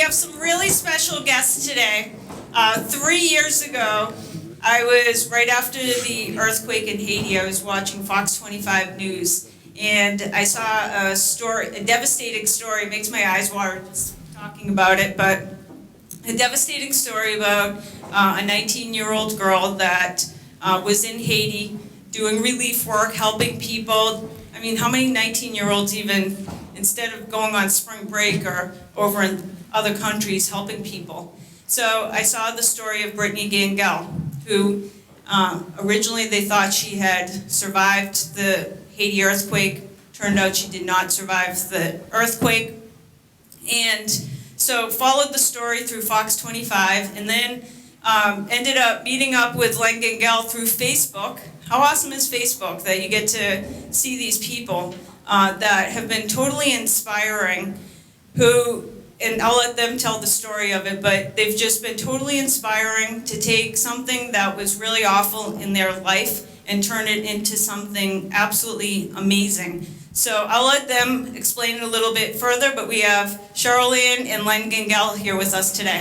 have some really special guests today. 3 years ago, I was right after the earthquake in Haiti. I was watching Fox 25 News, and I saw a story, a devastating story. It makes my eyes water just talking about it, but a devastating story about a 19-year-old girl that was in Haiti doing relief work, helping people. I mean, how many 19-year-olds even, instead of going on spring break or over in other countries, helping people? So I saw the story of Brittany Gangel, who originally they thought she had survived the Haiti earthquake. Turned out she did not survive the earthquake. And so followed the story through Fox 25, and then ended up meeting up with Len Gangel through Facebook. How awesome is Facebook that you get to see these people that have been totally inspiring, who, and I'll let them tell the story of it, but they've just been totally inspiring to take something that was really awful in their life and turn it into something absolutely amazing. So I'll let them explain it a little bit further, but we have Charlene and Len Gangel here with us today.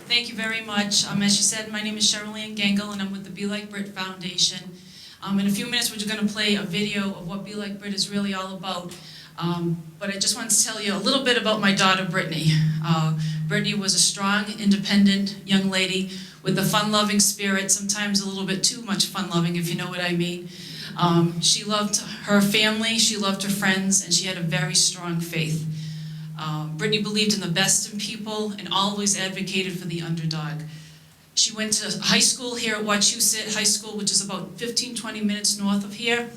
Thank you very much. As you said, my name is Charlene Gangel, and I'm with the Be Like Brit Foundation. In a few minutes, we're just going to play a video of what Be Like Brit is really all about. But I just want to tell you a little bit about my daughter, Brittany. Brittany was a strong, independent young lady with a fun-loving spirit, sometimes a little bit too much fun-loving, if you know what I mean. She loved her family, she loved her friends, and she had a very strong faith. Brittany believed in the best in people and always advocated for the underdog. She went to high school here at Wachusett High School, which is about 15-20 minutes north of here.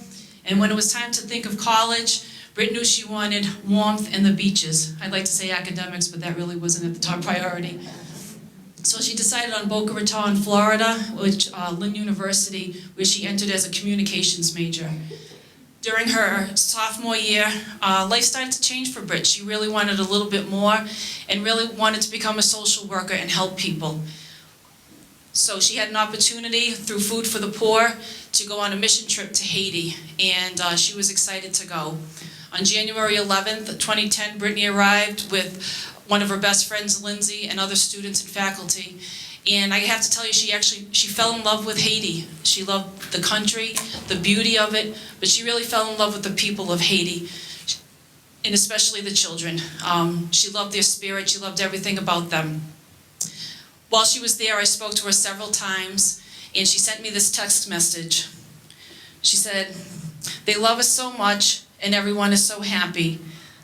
And when it was time to think of college, Brit knew she wanted warmth and the beaches. I'd like to say academics, but that really wasn't at the top priority. So she decided on Boca Raton, Florida, which Lynn University, where she entered as a communications major. During her sophomore year, life started to change for Brit. She really wanted a little bit more and really wanted to become a social worker and help people. So she had an opportunity through Food for the Poor to go on a mission trip to Haiti, and she was excited to go. On January 11th, 2010, Brittany arrived with one of her best friends, Lindsay, and other students and faculty. And I have to tell you, she fell in love with Haiti. She loved the country, the beauty of it, but she really fell in love with the people of Haiti, and especially the children. She loved their spirit, she loved everything about them. While she was there, I spoke to her several times, and she sent me this text message. She said, "They love us so much, and everyone is so happy.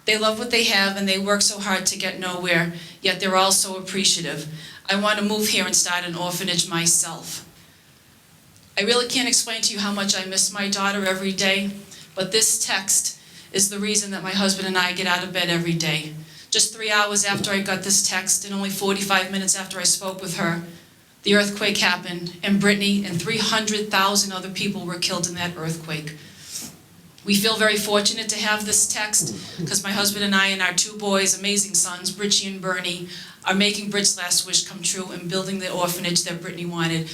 They love what they have, and they work so hard to get nowhere, yet they're all so appreciative. I want to move here and start an orphanage myself." I really can't explain to you how much I miss my daughter every day, but this text is the reason that my husband and I get out of bed every day. Just 3 hours after I got this text, and only 45 minutes after I spoke with her, the earthquake happened, and Brittany and 300,000 other people were killed in that earthquake. We feel very fortunate to have this text because my husband and I and our 2 boys, amazing sons, Richie and Bernie, are making Brit's last wish come true and building the orphanage that Brittany wanted.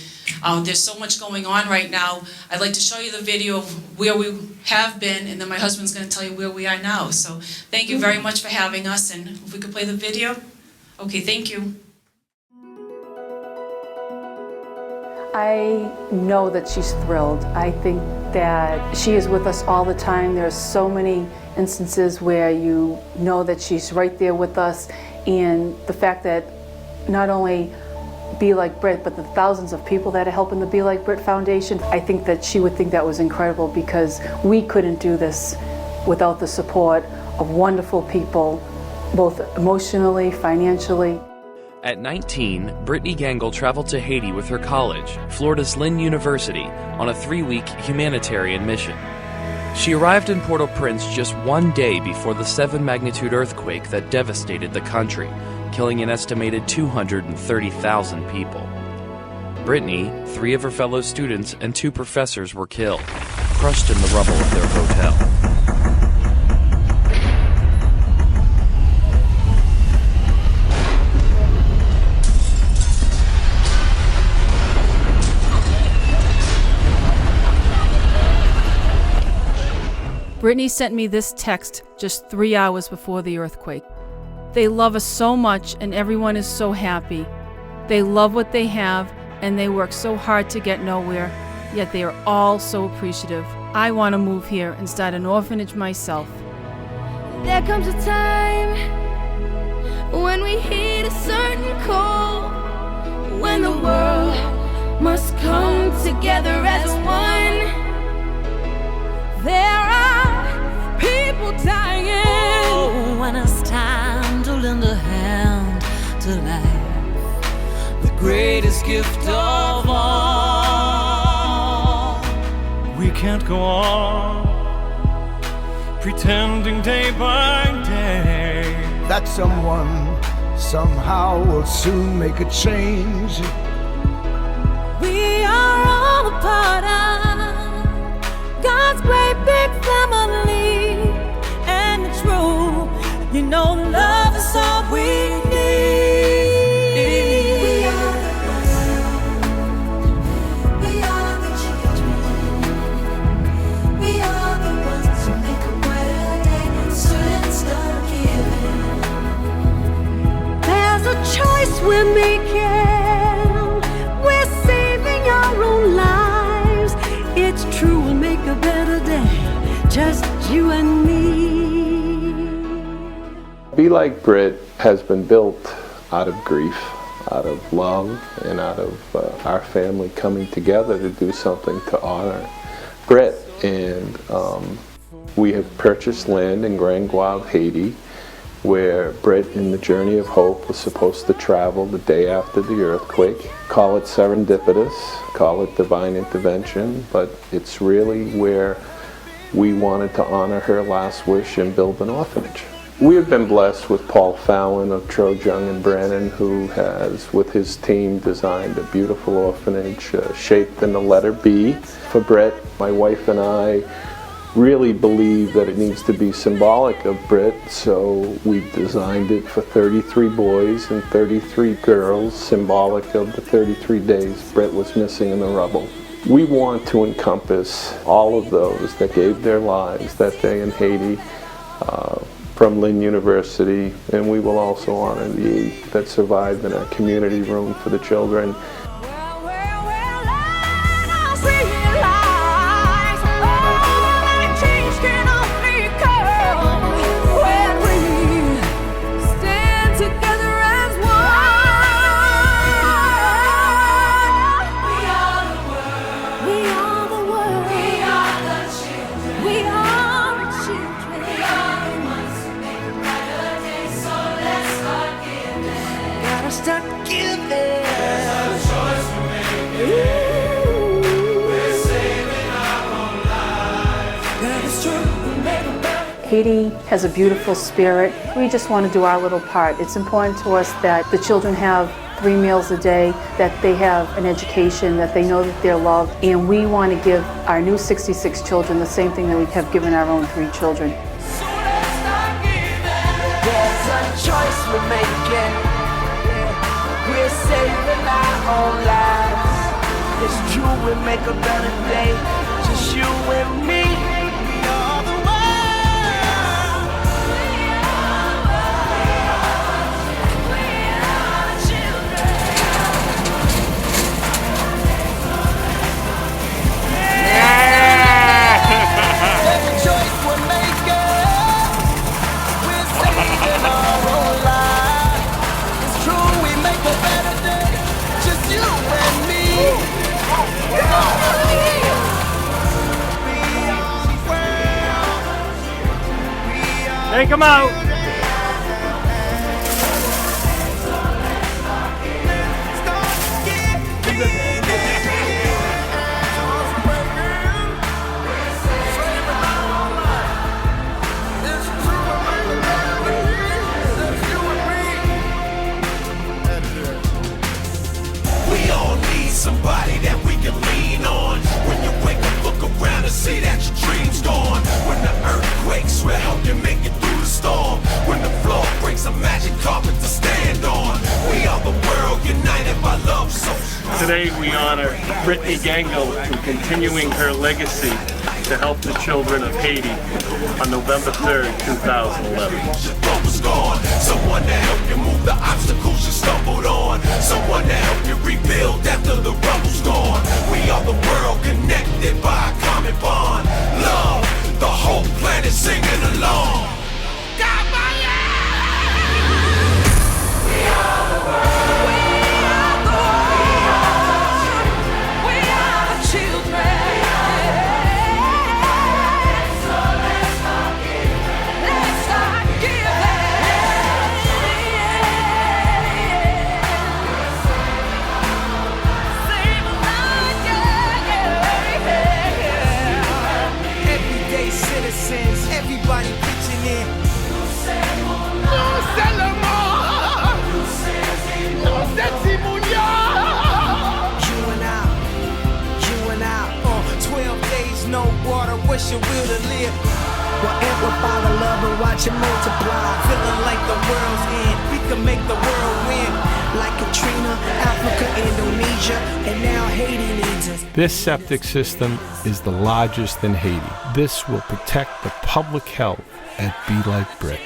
There's so much going on right now. I'd like to show you the video of where we have been, and then my husband's going to tell you where we are now. So thank you very much for having us, and if we could play the video. Okay, thank you. I know that she's thrilled. I think that she is with us all the time. There's so many instances where you know that she's right there with us, and the fact that not only Be Like Brit, but the thousands of people that are helping the Be Like Brit Foundation, I think that she would think that was incredible, because we couldn't do this without the support of wonderful people, both emotionally, financially. At 19, Brittany Gangel traveled to Haiti with her college, Florida's Lynn University, on a 3-week humanitarian mission. She arrived in Port-au-Prince just 1 day before the 7-magnitude earthquake that devastated the country, killing an estimated 230,000 people. Brittany, 3 of her fellow students, and 2 professors were killed, crushed in the rubble of their hotel. Brittany sent me this text just 3 hours before the earthquake. They love us so much and everyone is so happy. They love what they have and they work so hard to get nowhere, yet they are all so appreciative. I want to move here and start an orphanage myself. There comes a time when we hit a certain call, when the world must come together as one. There are people dying. When it's time to lend a hand to life, the greatest gift of all. We can't go on pretending day by day that someone somehow will soon make a change. We are all a part of God's great big family, and it's true, you know, love is all we need. We are the world, we are the children, we are the ones who make a brighter day, so let's start giving. There's a choice we're making, we're saving our own lives. It's true, we'll make a better day, just you and me. Be Like Brit has been built out of grief, out of love, and out of our family coming together to do something to honor Brit. And we have purchased land in Grand Guave, Haiti, where Brit in the Journey of Hope was supposed to travel the day after the earthquake. Call it serendipitous, call it divine intervention, but it's really where we wanted to honor her last wish and build an orphanage. We have been blessed with Paul Fallon of Trojung and Brannon, who has, with his team, designed a beautiful orphanage shaped in the letter B for Brit. My wife and I really believe that it needs to be symbolic of Brit, so we've designed it for 33 boys and 33 girls, symbolic of the 33 days Brit was missing in the rubble. We want to encompass all of those that gave their lives that day in Haiti from Lynn University, and we will also honor the 8 that survived in our community room for the children. Start giving. We're saving our own lives. Haiti has a beautiful spirit. We just want to do our little part. It's important to us that the children have 3 meals a day, that they have an education, that they know that they're loved, and we want to give our new 66 children the same thing that we have given our own 3 children. So let's start giving. There's a choice we're making. We're saving our own lives. It's true, we make a better day, just you and me. We are the world. We are children. There's a choice we're making. We're saving our own lives. It's true, we make a better day, just you and me. Take them out. We all need somebody that we can lean on. When you wake up, look around and see that your dream's gone. When the earth quakes, we'll help you make it through the storm. When the floor breaks, a magic carpet to stand on. We are the world united by love so strong. Today we honor Brittany Gangle in continuing her legacy to help the children of Haiti on November 3rd, 2011. Someone to help you move the obstacles you stumbled on. Someone to help you rebuild after the rubble's gone. We are the world connected by a common bond. Love, the whole planet singing along. Got my love. We are the world. We are the children. So let's start giving. Let's start citizens, everybody pitching in. You and I, 12 days, no water, what's your will to live? We'll amplify the love and watch it multiply. Feeling like the world's end, we can make the world win. Like Katrina, Africa, Indonesia, and now Haiti needs us. This septic system is the largest in Haiti. This will protect the public health at Be Like Brit.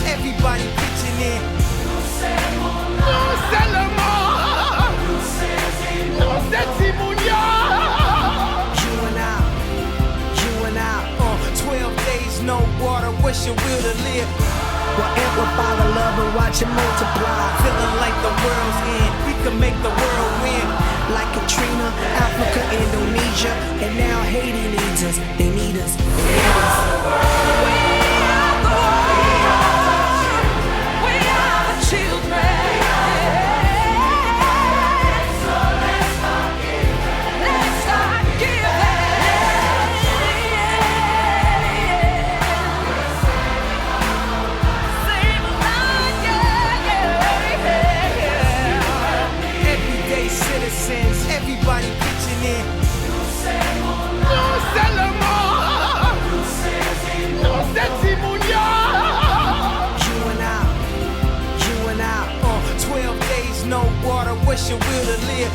Everybody pitching in. You and I, 12 days, no water, what's your will to live? We'll amplify the love and watch it multiply. Feeling like the world's end, we can make the world win. Like Katrina, Africa, Indonesia, and now Haiti needs us. They need us. They need us. Everybody pitching in. You and I, 12 days, no water, what's your will to live?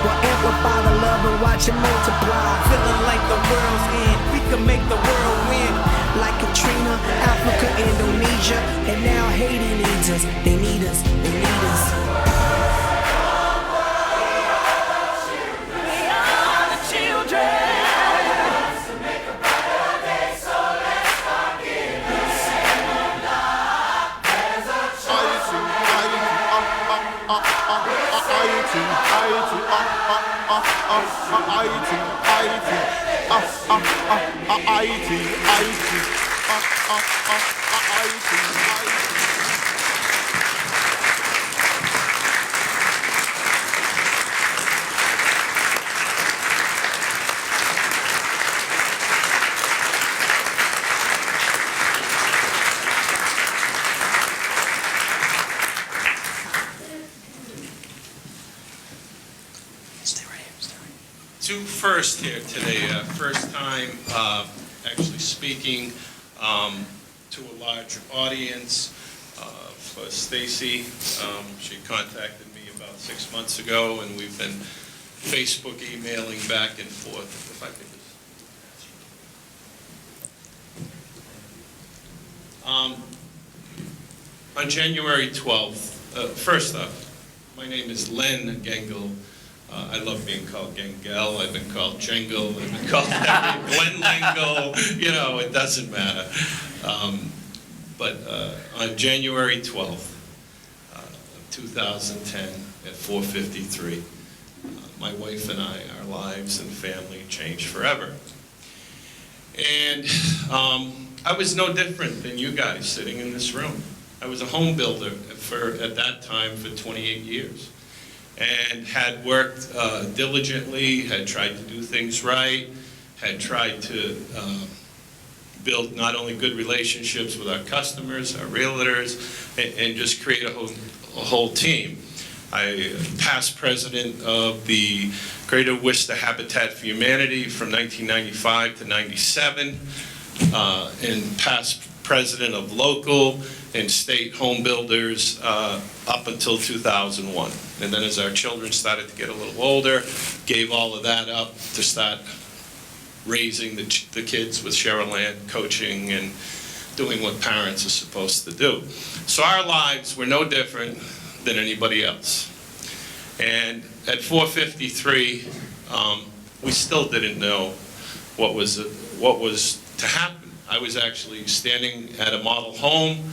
We'll amplify the love and watch it multiply. Feeling like the world's end, we can make the world win. Like Katrina, Africa, Indonesia, and now Haiti needs us. They need us, they need us. Two first here today. First time actually speaking to a large audience for Stacy. She contacted me about 6 months ago, and we've been Facebook emailing back and forth. If I could just. On January 12th, first up, my name is Len Gengel. I love being called Gengel. I've been called Jengle. I've been called Glenn Lengle. You know, it doesn't matter. But on January 12th of 2010 at 4:53, my wife and I, our lives and family changed forever. And I was no different than you guys sitting in this room. I was a home builder at that time for 28 years. And had worked diligently, had tried to do things right, had tried to build not only good relationships with our customers, our realtors, and just create a whole team. I past president of the Greater Worcester Habitat for Humanity from 1995 to 97, and past president of local and state home builders up until 2001. And then as our children started to get a little older, gave all of that up to start raising the kids with Cheryl Ann, coaching and doing what parents are supposed to do. So our lives were no different than anybody else. And at 4:53, we still didn't know what was to happen. I was actually standing at a model home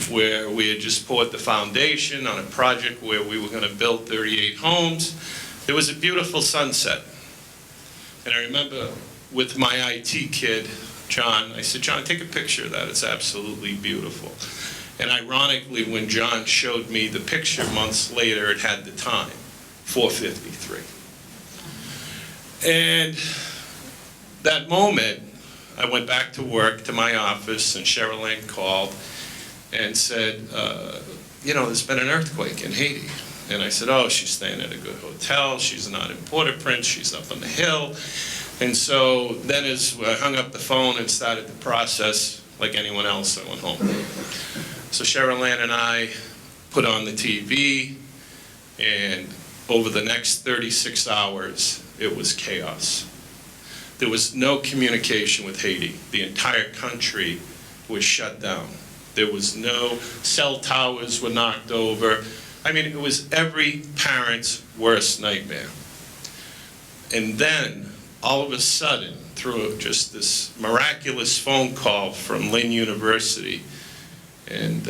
where we had just poured the foundation on a project where we were going to build 38 homes. There was a beautiful sunset. And I remember with my IT kid, John, I said, John, take a picture of that. It's absolutely beautiful. And ironically, when John showed me the picture months later, it had the time, 4:53. And that moment, I went back to work, to my office, and Cheryl Ann called and said, you know, there's been an earthquake in Haiti. And I said, oh, she's staying at a good hotel. She's not in Port-au-Prince. She's up on the hill. And so then as I hung up the phone and started the process, like anyone else, I went home. So Cheryl Ann and I put on the TV, and over the next 36 hours, it was chaos. There was no communication with Haiti. The entire country was shut down. There was no, cell towers were knocked over. I mean, it was every parent's worst nightmare. And then, all of a sudden, through just this miraculous phone call from Lynn University, and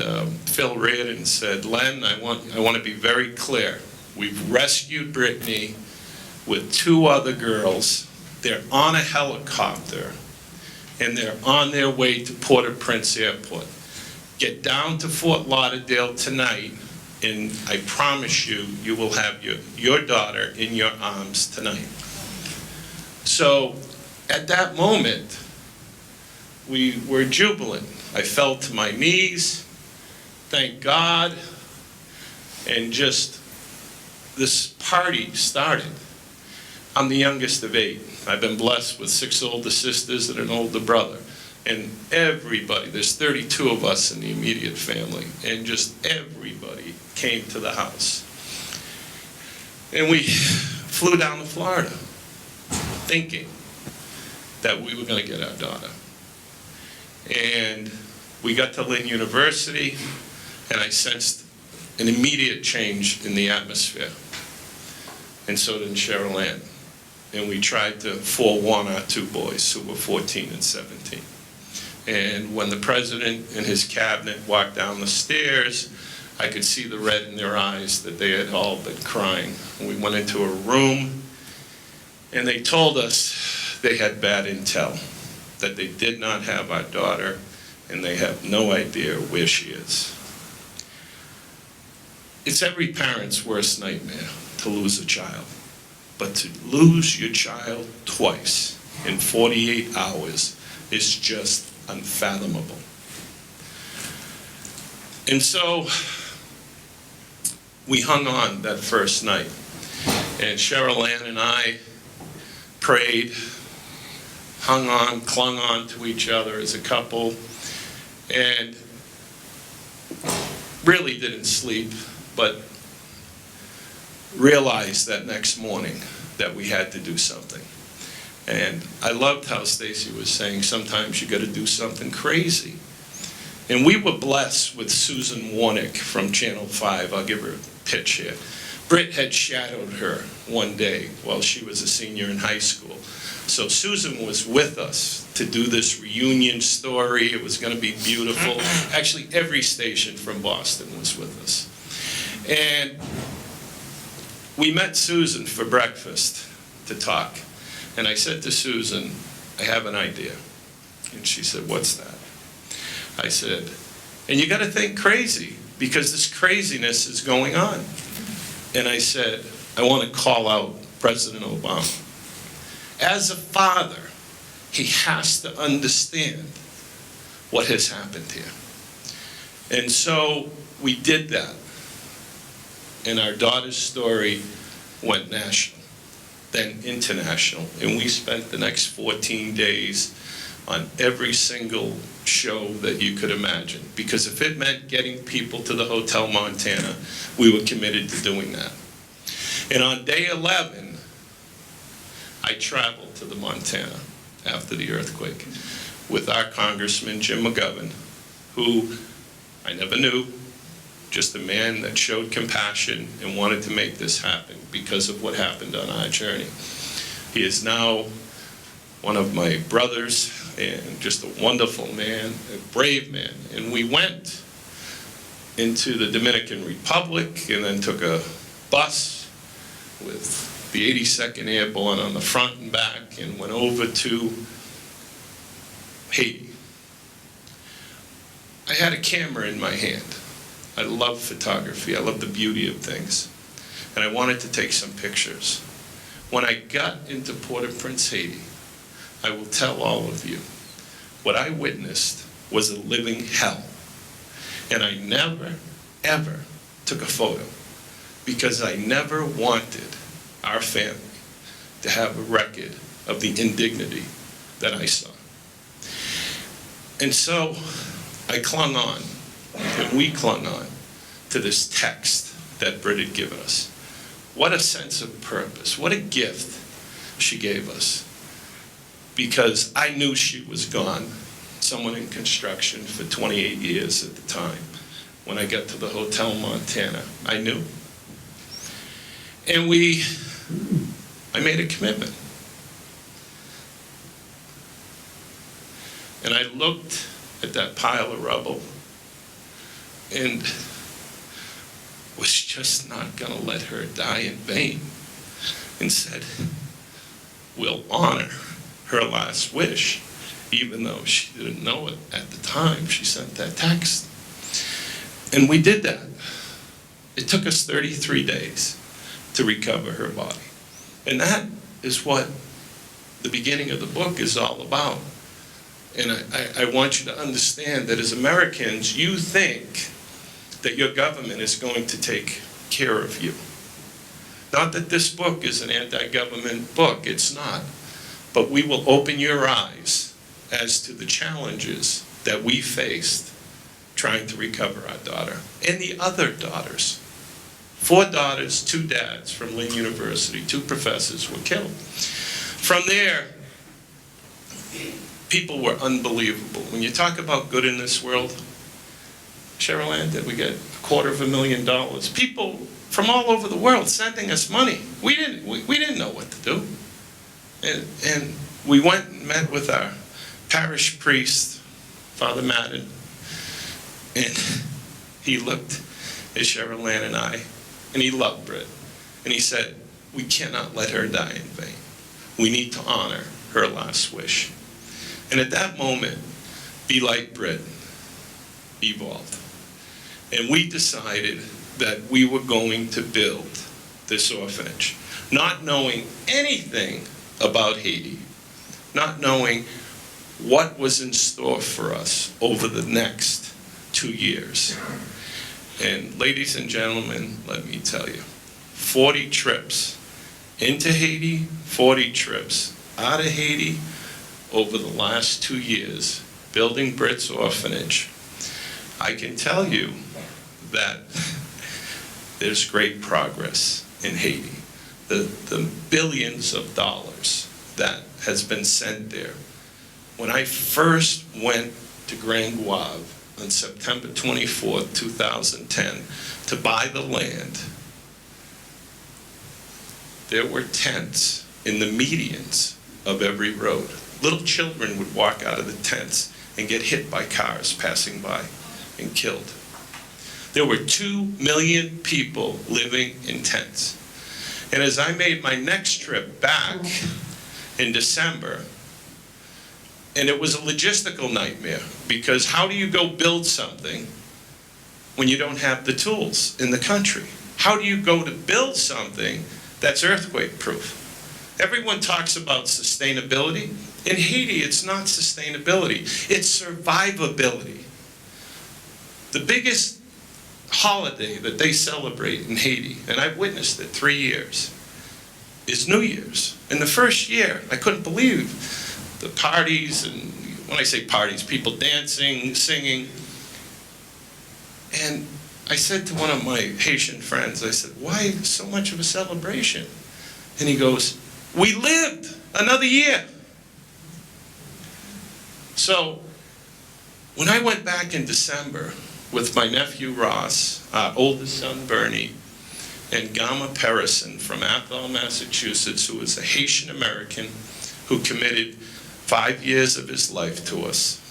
Phil Reardon said, Len, I want to be very clear. We've rescued Brittany with 2 other girls. They're on a helicopter, and they're on their way to Port-au-Prince Airport. Get down to Fort Lauderdale tonight, and I promise you, you will have your daughter in your arms tonight. So at that moment, we were jubilant. I fell to my knees, thank God, and just this party started. I'm the youngest of 8. I've been blessed with 6 older sisters and an older brother. And everybody, there's 32 of us in the immediate family, and just everybody came to the house. And we flew down to Florida, thinking that we were going to get our daughter. And we got to Lynn University, and I sensed an immediate change in the atmosphere. And so did Cheryl Ann. And we tried to forewarn our 2 boys who were 14 and 17. And when the president and his cabinet walked down the stairs, I could see the red in their eyes that they had all been crying. And we went into a room, and they told us they had bad intel, that they did not have our daughter, and they have no idea where she is. It's every parent's worst nightmare to lose a child. But to lose your child twice in 48 hours is just unfathomable. And so we hung on that first night. And Cheryl Ann and I prayed, hung on, clung on to each other as a couple, and really didn't sleep, but realized that next morning that we had to do something. And I loved how Stacy was saying, sometimes you got to do something crazy. And we were blessed with Susan Warnick from Channel 5. I'll give her a pitch here. Brit had shadowed her one day while she was a senior in high school. So Susan was with us to do this reunion story. It was going to be beautiful. Actually, every station from Boston was with us. And we met Susan for breakfast to talk. And I said to Susan, I have an idea. And she said, what's that? I said, and you got to think crazy, because this craziness is going on. And I said, I want to call out President Obama. As a father, He has to understand what has happened here. And so we did that. And our daughter's story went national, then international. And we spent the next 14 days on every single show that you could imagine. Because if it meant getting people to the Hotel Montana, we were committed to doing that. And on day 11, I traveled to the Montana after the earthquake with our Congressman, Jim McGovern, who I never knew, just a man that showed compassion and wanted to make this happen because of what happened on our journey. He is now one of my brothers and just a wonderful man, a brave man. And we went into the Dominican Republic and then took a bus with the 82nd Airborne on the front and back and went over to Haiti. I had a camera in my hand. I love photography. I love the beauty of things. And I wanted to take some pictures. When I got into Port-au-Prince, Haiti, I will tell all of you, what I witnessed was a living hell. And I never, ever took a photo because I never wanted our family to have a record of the indignity that I saw. And so I clung on, and we clung on to this text that Brit had given us. What a sense of purpose, what a gift she gave us. Because I knew she was gone, someone in construction for 28 years at the time. When I got to the Hotel Montana, I knew. And I made a commitment. And I looked at that pile of rubble and was just not going to let her die in vain, and said, we'll honor her last wish, even though she didn't know it at the time she sent that text. And we did that. It took us 33 days to recover her body. And that is what the beginning of the book is all about. And I want you to understand that as Americans, you think that your government is going to take care of you. Not that this book is an anti-government book, it's not. But we will open your eyes as to the challenges that we faced trying to recover our daughter and the other daughters. 4 daughters, 2 dads from Lynn University, 2 professors were killed. From there, people were unbelievable. When you talk about good in this world, Cheryl Ann, did we get $250,000? People from all over the world sending us money. We didn't know what to do. And we went and met with our parish priest, Father Madden, and he looked at Cheryl Ann and I, and he loved Brit. And he said, we cannot let her die in vain. We need to honor her last wish. And at that moment, Be Like Brit evolved. And we decided that we were going to build this orphanage, not knowing anything about Haiti, not knowing what was in store for us over the next 2 years. And ladies and gentlemen, let me tell you, 40 trips into Haiti, 40 trips out of Haiti over the last 2 years, building Brit's orphanage. I can tell you that there's great progress in Haiti. The billions of dollars that has been sent there. When I first went to Grand Guave on September 24th, 2010, to buy the land, there were tents in the medians of every road. Little children would walk out of the tents and get hit by cars passing by and killed. There were 2 million people living in tents. And as I made my next trip back in December, and it was a logistical nightmare, because how do you go build something when you don't have the tools in the country? How do you go to build something that's earthquake proof? Everyone talks about sustainability. In Haiti, it's not sustainability, it's survivability. The biggest holiday that they celebrate in Haiti, and I've witnessed it 3 years, is New Year's. In the first year, I couldn't believe the parties, and when I say parties, people dancing, singing. And I said to one of my Haitian friends, I said, why so much of a celebration? And he goes, we lived another year. So when I went back in December with my nephew Ross, our oldest son Bernie, and Gama Perrison from Athol, Massachusetts, who was a Haitian American who committed 5 years of his life to us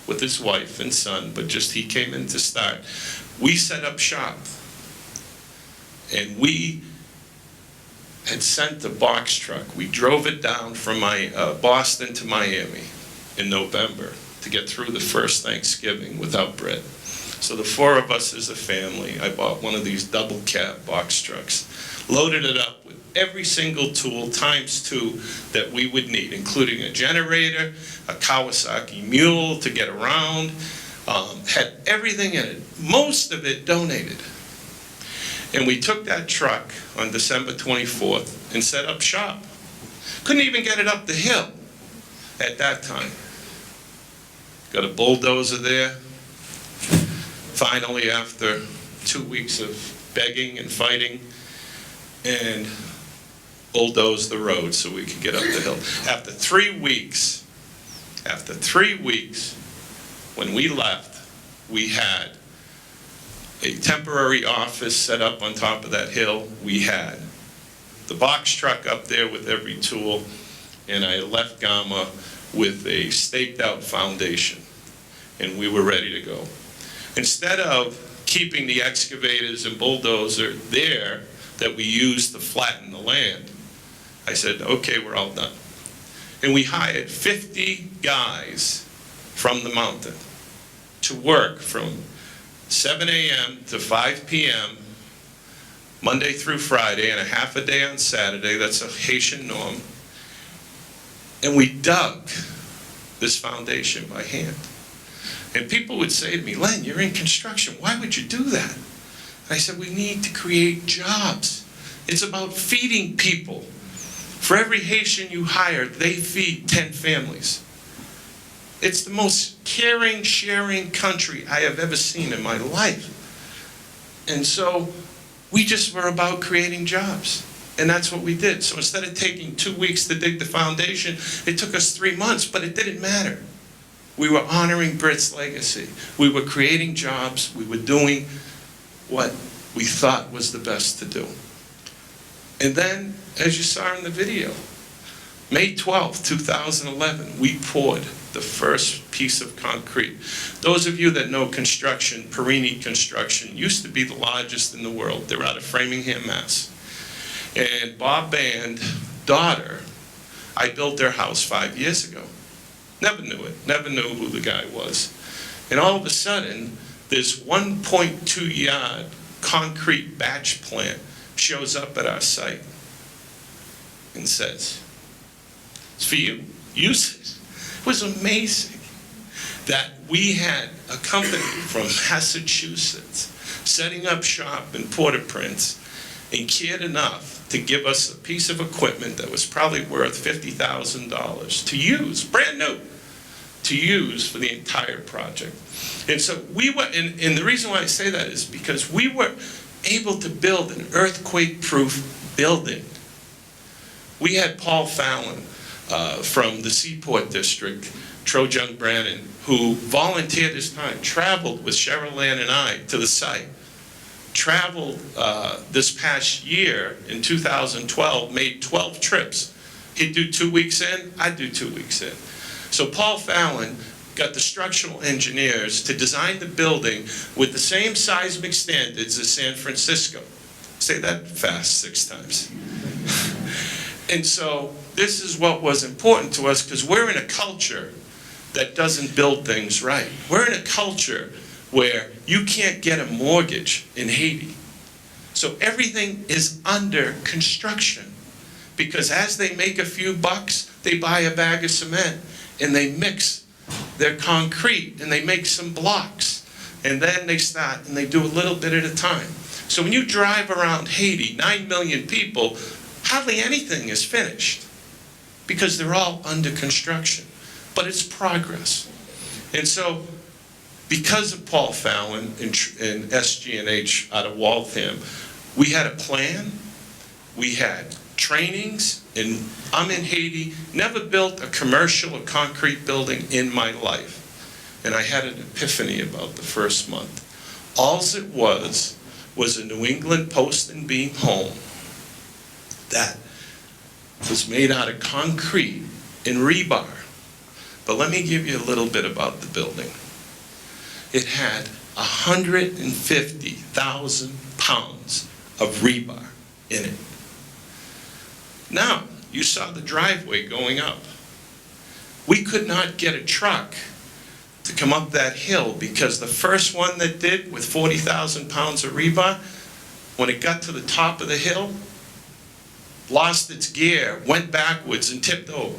with his wife and son, but just he came in to start. We set up shop, and we had sent a box truck. We drove it down from Boston to Miami in November to get through the first Thanksgiving without Brit. So the 4 of us as a family, I bought one of these double cab box trucks, loaded it up with every single tool ×2 that we would need, including a generator, a Kawasaki mule to get around, had everything in it, most of it donated. And we took that truck on December 24th and set up shop. Couldn't even get it up the hill at that time. Got a bulldozer there. Finally, after 2 weeks of begging and fighting, and bulldozed the road so we could get up the hill. After 3 weeks, when we left, we had a temporary office set up on top of that hill. We had the box truck up there with every tool, and I left Gama with a staked out foundation, and we were ready to go. Instead of keeping the excavators and bulldozer there that we used to flatten the land, I said, okay, we're all done. And we hired 50 guys from the mountain to work from 7 a.m. to 5 p.m. Monday through Friday, and a half a day on Saturday. That's a Haitian norm. And we dug this foundation by hand. And people would say to me, Len, you're in construction. Why would you do that? And I said, we need to create jobs. It's about feeding people. For every Haitian you hire, they feed 10 families. It's the most caring, sharing country I have ever seen in my life. And so we just were about creating jobs. And that's what we did. So instead of taking 2 weeks to dig the foundation, it took us 3 months, but it didn't matter. We were honoring Brit's legacy. We were creating jobs. We were doing what we thought was the best to do. And then, as you saw in the video, May 12, 2011, we poured the first piece of concrete. Those of you that know construction, Perini Construction used to be the largest in the world. They're out of Framingham, Mass. And Bob Band's daughter, I built their house 5 years ago. Never knew it, never knew who the guy was. And all of a sudden, this 1.2 yard concrete batch plant shows up at our site and says, it's for you, use it. It was amazing that we had a company from Massachusetts setting up shop in Port-au-Prince and cared enough to give us a piece of equipment that was probably worth $50,000 to use, brand new, to use for the entire project. And so we were, and the reason why I say that is because we were able to build an earthquake-proof building. We had Paul Fallon from the Seaport District, Trojan Brannon, who volunteered his time, traveled with Cheryl Ann and I to the site, traveled this past year in 2012, made 12 trips. He'd do 2 weeks in, I'd do 2 weeks in. So Paul Fallon got the structural engineers to design the building with the same seismic standards as San Francisco. Say that fast 6 times. And so this is what was important to us, because we're in a culture that doesn't build things right. We're in a culture where you can't get a mortgage in Haiti. So everything is under construction, because as they make a few bucks, They buy a bag of cement and they mix their concrete and they make some blocks. And then they start and they do a little bit at a time. So when you drive around Haiti, 9 million people, hardly anything is finished because they're all under construction. But it's progress. And so because of Paul Fallon and SG&H out of Waltham, we had a plan, we had trainings, and I'm in Haiti, never built a commercial or concrete building in my life. And I had an epiphany about the first month. Alls it was a New England post and beam home that was made out of concrete and rebar. But let me give you a little bit about the building. It had 150,000 pounds of rebar in it. Now, you saw the driveway going up. We could not get a truck to come up that hill because the first one that did with 40,000 pounds of rebar, when it got to the top of the hill, lost its gear, went backwards and tipped over.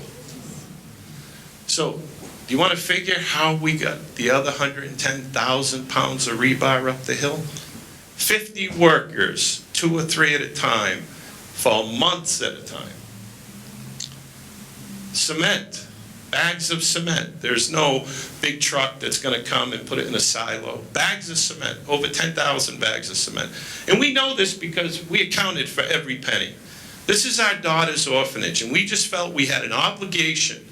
So, do you want to figure how we got the other 110,000 pounds of rebar up the hill? 50 workers, 2 or 3 at a time, for months at a time. Cement, bags of cement. There's no big truck that's going to come and put it in a silo. Bags of cement, over 10,000 bags of cement. And we know this because we accounted for every penny. This is our daughter's orphanage, and we just felt we had an obligation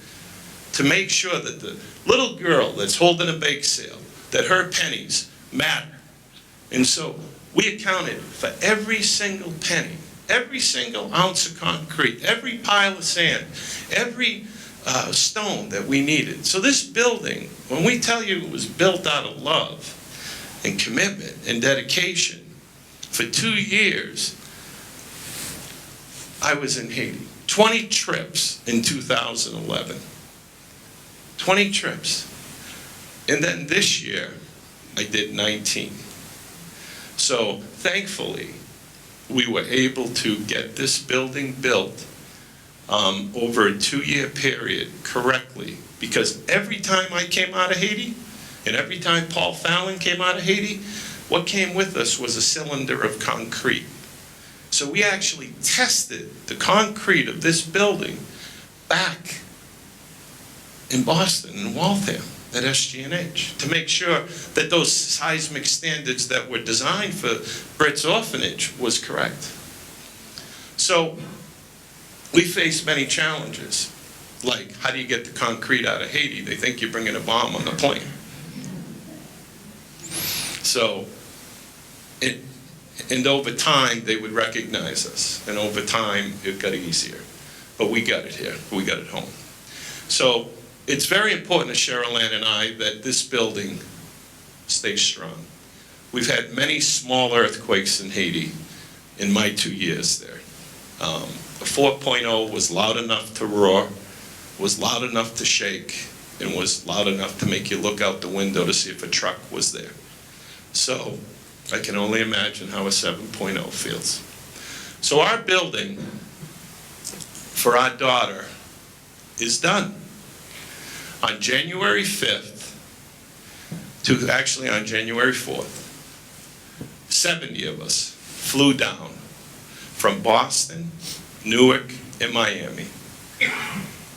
to make sure that the little girl that's holding a bake sale, that her pennies matter. And so we accounted for every single penny, every single ounce of concrete, every pile of sand, every stone that we needed. So this building, when we tell you it was built out of love and commitment and dedication, for 2 years, I was in Haiti. 20 trips in 2011. 20 trips. And then this year, I did 19. So thankfully, we were able to get this building built over a 2-year period correctly. Because every time I came out of Haiti, and every time Paul Fallon came out of Haiti, what came with us was a cylinder of concrete. So we actually tested the concrete of this building back in Boston, in Waltham, at SG&H, to make sure that those seismic standards that were designed for Brit's orphanage was correct. So we faced many challenges, like how do you get the concrete out of Haiti? They think you're bringing a bomb on the plane. So, and over time, they would recognize us, and over time, it got easier. But we got it here, we got it home. So, it's very important to Cheryl Ann and I that this building stays strong. We've had many small earthquakes in Haiti in my 2 years there. A 4.0 was loud enough to roar, was loud enough to shake, and was loud enough to make you look out the window to see if a truck was there. So I can only imagine how a 7.0 feels. So our building for our daughter is done. On January 5th, actually on January 4th, 70 of us flew down from Boston, Newark, and Miami.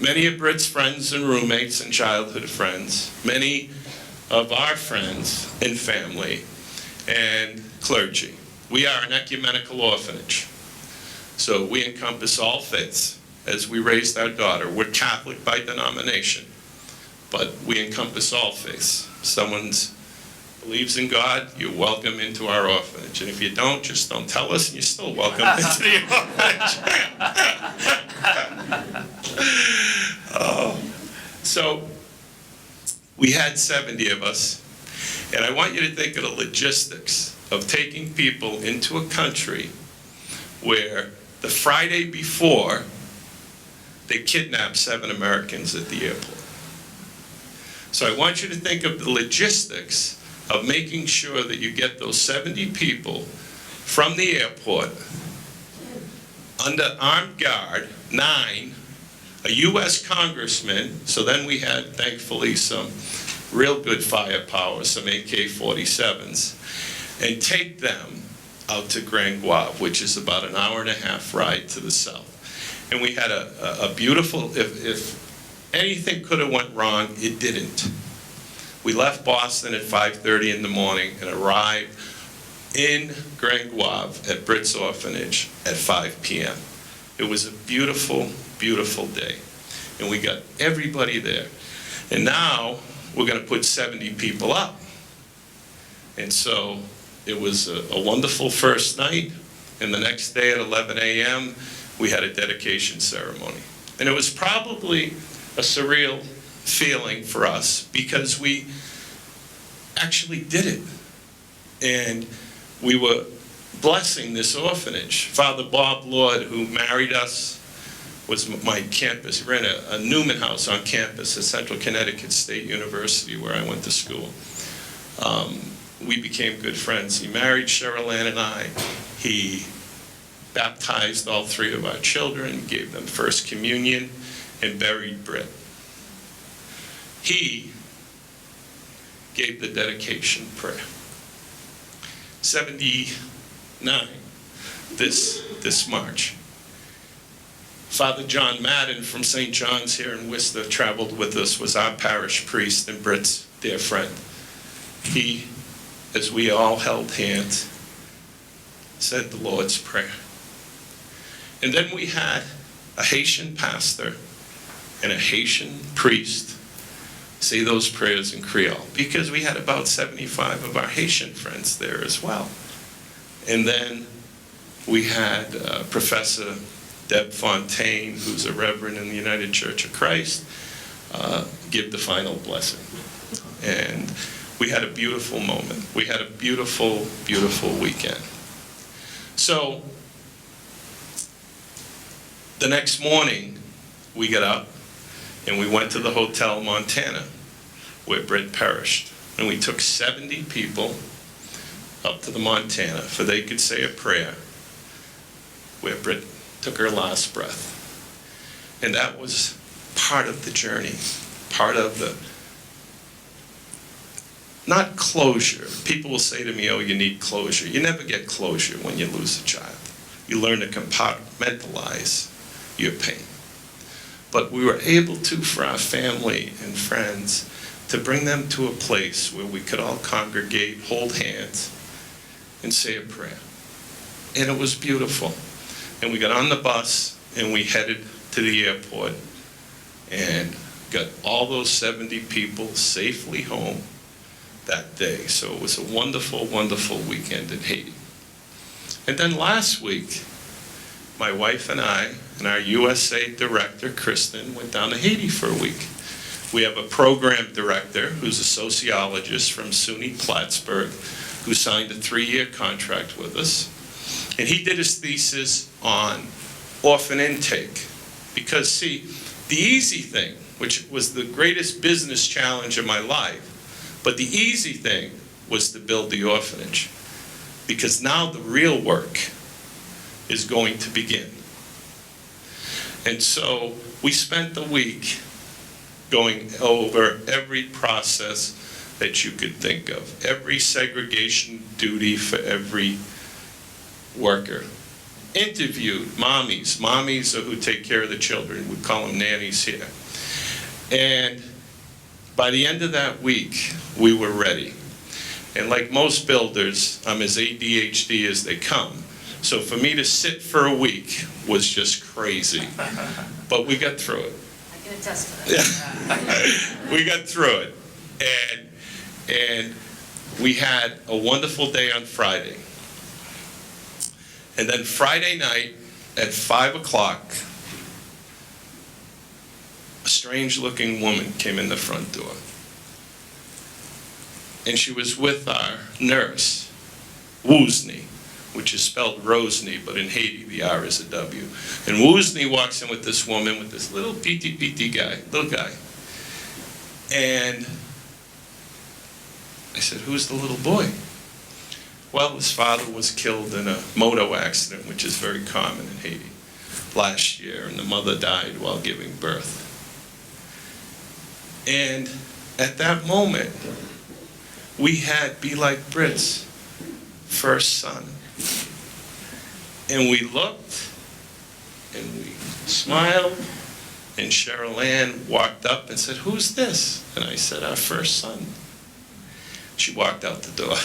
Many of Brit's friends and roommates and childhood friends, many of our friends and family, and clergy. We are an ecumenical orphanage. So we encompass all faiths as we raised our daughter. We're Catholic by denomination, but we encompass all faiths. If someone believes in God, you're welcome into our orphanage. And if you don't, just don't tell us, and you're still welcome into the orphanage. So we had 70 of us, and I want you to think of the logistics of taking people into a country where the Friday before, they kidnapped 7 Americans at the airport. So I want you to think of the logistics of making sure that you get those 70 people from the airport under armed guard, 9 a U.S. congressman, so then we had, thankfully, some real good firepower, some AK-47s, and take them out to Grand Guave, which is about an hour-and-a-half ride to the south. And we had a beautiful, if anything could have went wrong, it didn't. We left Boston at 5:30 in the morning and arrived in Grand Guave at Brit's orphanage at 5 p.m. It was a beautiful, beautiful day. And we got everybody there. And now we're going to put 70 people up. And so it was a wonderful first night. And the next day at 11 a.m., we had a dedication ceremony. And it was probably a surreal feeling for us because we actually did it. And we were blessing this orphanage. Father Bob Lord, who married us, was my campus. We ran a Newman house on campus at Central Connecticut State University where I went to school. We became good friends. He married Cheryl Ann and I. He baptized all three of our children, gave them First Communion, and buried Brit. He gave the dedication prayer. 79 this March. Father John Madden from St. John's here in Worcester traveled with us, was our parish priest and Brit's dear friend. He, as we all held hands, said the Lord's Prayer. And then we had a Haitian pastor and a Haitian priest say those prayers in Creole, because we had about 75 of our Haitian friends there as well. And then we had Professor Deb Fontaine, who's a reverend in the United Church of Christ, give the final blessing. And we had a beautiful moment. We had a beautiful, beautiful weekend. So the next morning, we got up and we went to the Hotel Montana, where Brit perished. And we took 70 people up to the Montana so they could say a prayer where Brit took her last breath. And that was part of the journey, part of the, not closure. People will say to me, oh, you need closure. You never get closure when you lose a child. You learn to compartmentalize your pain. But we were able to, for our family and friends, to bring them to a place where we could all congregate, hold hands, and say a prayer. And it was beautiful. And we got on the bus and we headed to the airport and got all those 70 people safely home that day. So it was a wonderful, wonderful weekend in Haiti. And then last week, my wife and I and our USA director, Kristen, went down to Haiti for a week. We have a program director who's a sociologist from SUNY Plattsburgh who signed a 3-year contract with us. And he did his thesis on orphan intake. Because see, the easy thing, which was the greatest business challenge of my life, but the easy thing was to build the orphanage. Because now the real work is going to begin. And so we spent the week going over every process that you could think of, every segregation duty for every worker. Interviewed mommies are who take care of the children. We call them nannies here. And by the end of that week, we were ready. And like most builders, I'm as ADHD as they come. So for me to sit for a week was just crazy. But we got through it. I can attest to that. We got through it. And we had a wonderful day on Friday. And then Friday night at 5 o'clock, a strange-looking woman came in the front door. And she was with our nurse, Woosney, which is spelled Rosny, but in Haiti the R is a W. And Woosney walks in with this woman, with this little little guy. And I said, who's the little boy? Well, his father was killed in a moto accident, which is very common in Haiti. last year, and the mother died while giving birth. And at that moment, we had Be Like Brit's first son. And we looked, and we smiled, and Cheryl Ann walked up and said, "Who's this?" And I said, "Our first son." She walked out the door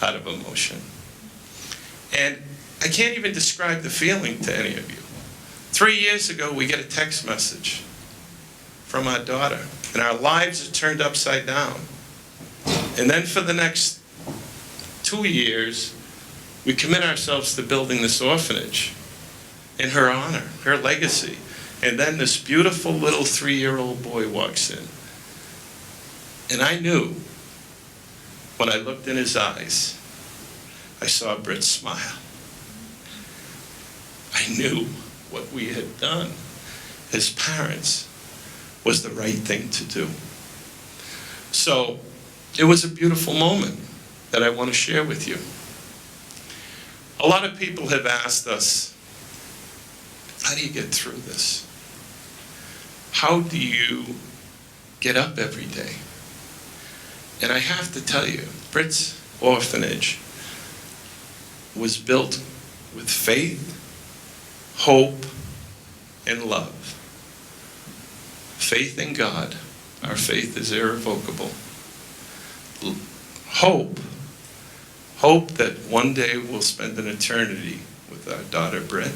out of emotion. And I can't even describe the feeling to any of you. 3 years ago, we get a text message from our daughter, and our lives are turned upside down. And then for the next 2 years, we commit ourselves to building this orphanage in her honor, her legacy. And then this beautiful little 3-year-old boy walks in. And I knew, when I looked in his eyes, I saw Brit smile. I knew what we had done as parents was the right thing to do. So it was a beautiful moment that I want to share with you. A lot of people have asked us, how do you get through this? How do you get up every day? And I have to tell you, Brit's orphanage was built with faith, hope, and love. Faith in God. Our faith is irrevocable. Hope. Hope that one day we'll spend an eternity with our daughter Brit.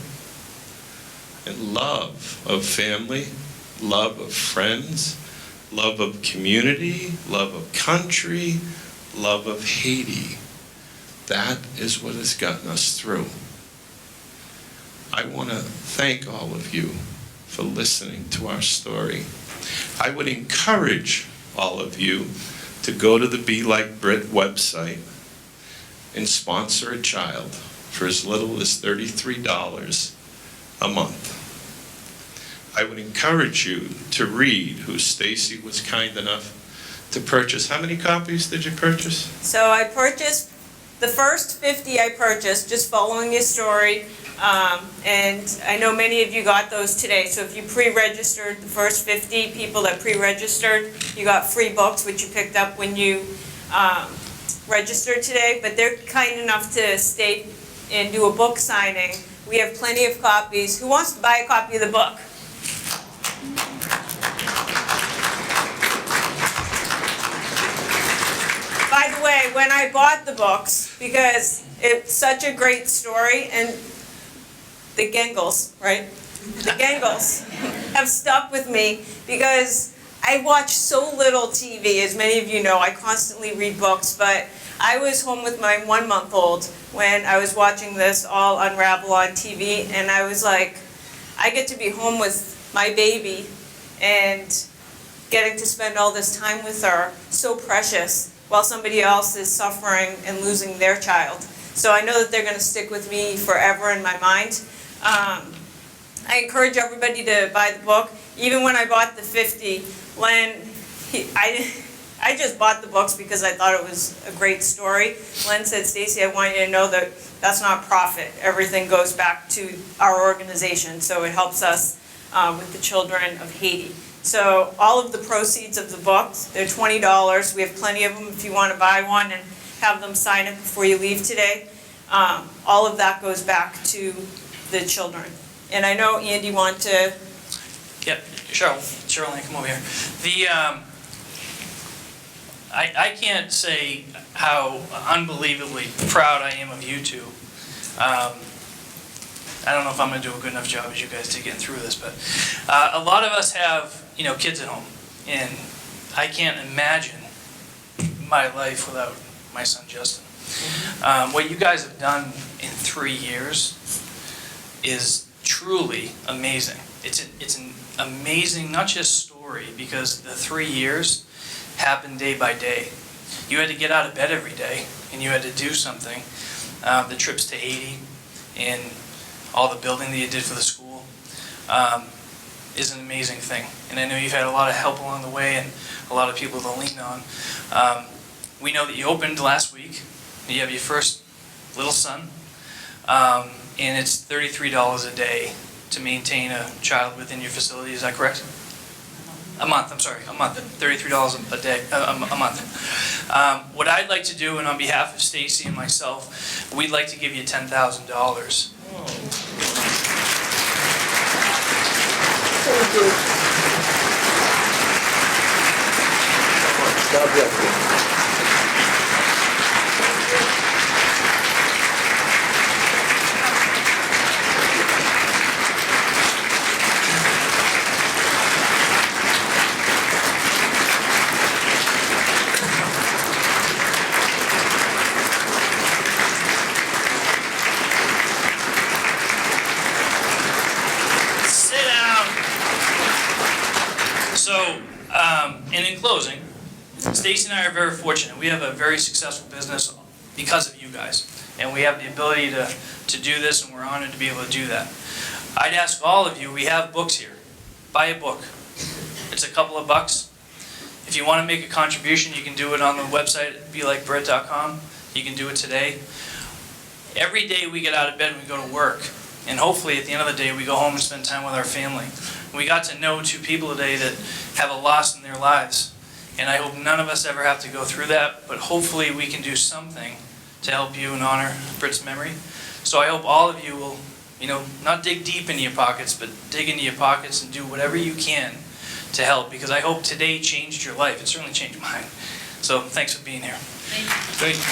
And love of family, love of friends, love of community, love of country, love of Haiti. That is what has gotten us through. I want to thank all of you for listening to our story. I would encourage all of you to go to the Be Like Brit website and sponsor a child for as little as $33 a month. I would encourage you to read who Stacy was kind enough to purchase. How many copies did you purchase? So I purchased, the first 50 I purchased, just following your story. And I know many of you got those today. So if you pre-registered, the first 50 people that pre-registered, you got free books, which you picked up when you registered today. But they're kind enough to stay and do a book signing. We have plenty of copies. Who wants to buy a copy of the book? By the way, when I bought the books, because it's such a great story, and the Gengels, right? The Gengels have stuck with me because I watch so little TV. As many of you know, I constantly read books, but I was home with my 1-month-old when I was watching this all unravel on TV, and I was like, I get to be home with my baby and getting to spend all this time with her, so precious, while somebody else is suffering and losing their child. So I know that they're going to stick with me forever in my mind. I encourage everybody to buy the book. Even when I bought the 50, I just bought the books because I thought it was a great story. Len said, "Stacy, I want you to know that that's not profit. Everything goes back to our organization, so it helps us with the children of Haiti." So all of the proceeds of the books, they're $20. We have plenty of them if you want to buy one and have them sign it before you leave today. All of that goes back to the children. And I know Andy wanted to... Yep, Cheryl, come over here. I can't say how unbelievably proud I am of you two. I don't know if I'm going to do a good enough job as you guys did getting through this, but a lot of us have, kids at home, and I can't imagine my life without my son Justin. What you guys have done in 3 years is truly amazing. It's an amazing, not just story, because the 3 years happened day by day. You had to get out of bed every day, and you had to do something. The trips to Haiti and all the building that you did for the school is an amazing thing. And I know you've had a lot of help along the way and a lot of people to lean on. We know that you opened last week. You have your first little son. and it's $33 a day to maintain a child within your facility. Is that correct? A month, I'm sorry, a month, $33 a day, a month. What I'd like to do, and on behalf of Stacy and myself, we'd like to give you $10,000. God bless you. Sit down. So, and in closing, Stacy and I are very fortunate. We have a very successful business because of you guys. And we have the ability to do this, and we're honored to be able to do that. I'd ask all of you, we have books here. Buy a book. It's a couple of bucks. If you want to make a contribution, you can do it on the website at belikebrit.com. You can do it today. Every day we get out of bed and we go to work. And hopefully at the end of the day we go home and spend time with our family. We got to know 2 people today that have a loss in their lives. And I hope none of us ever have to go through that, but hopefully we can do something to help you and honor Brit's memory. So I hope all of you will, not dig deep into your pockets, but dig into your pockets and do whatever you can to help, because I hope today changed your life. It certainly changed mine. So thanks for being here. Thank you.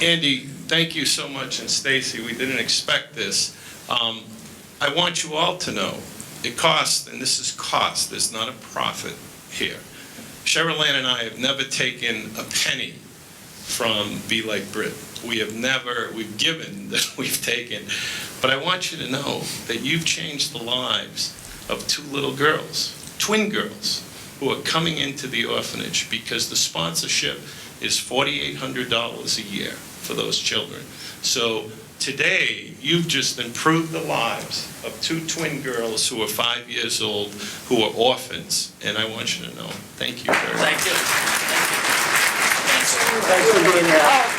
Andy, thank you so much, and Stacy, we didn't expect this. I want you all to know, it costs, and this is cost, there's not a profit here. Cheryl Ann and I have never taken a penny from Be Like Brit. We've given that we've taken. But I want you to know that you've changed the lives of 2 little girls, twin girls, who are coming into the orphanage because the sponsorship is $4,800 a year for those children. So today, you've just improved the lives of 2 twin girls who are 5 years old, who are orphans, and I want you to know, thank you very much. Thank you. Thanks for being here.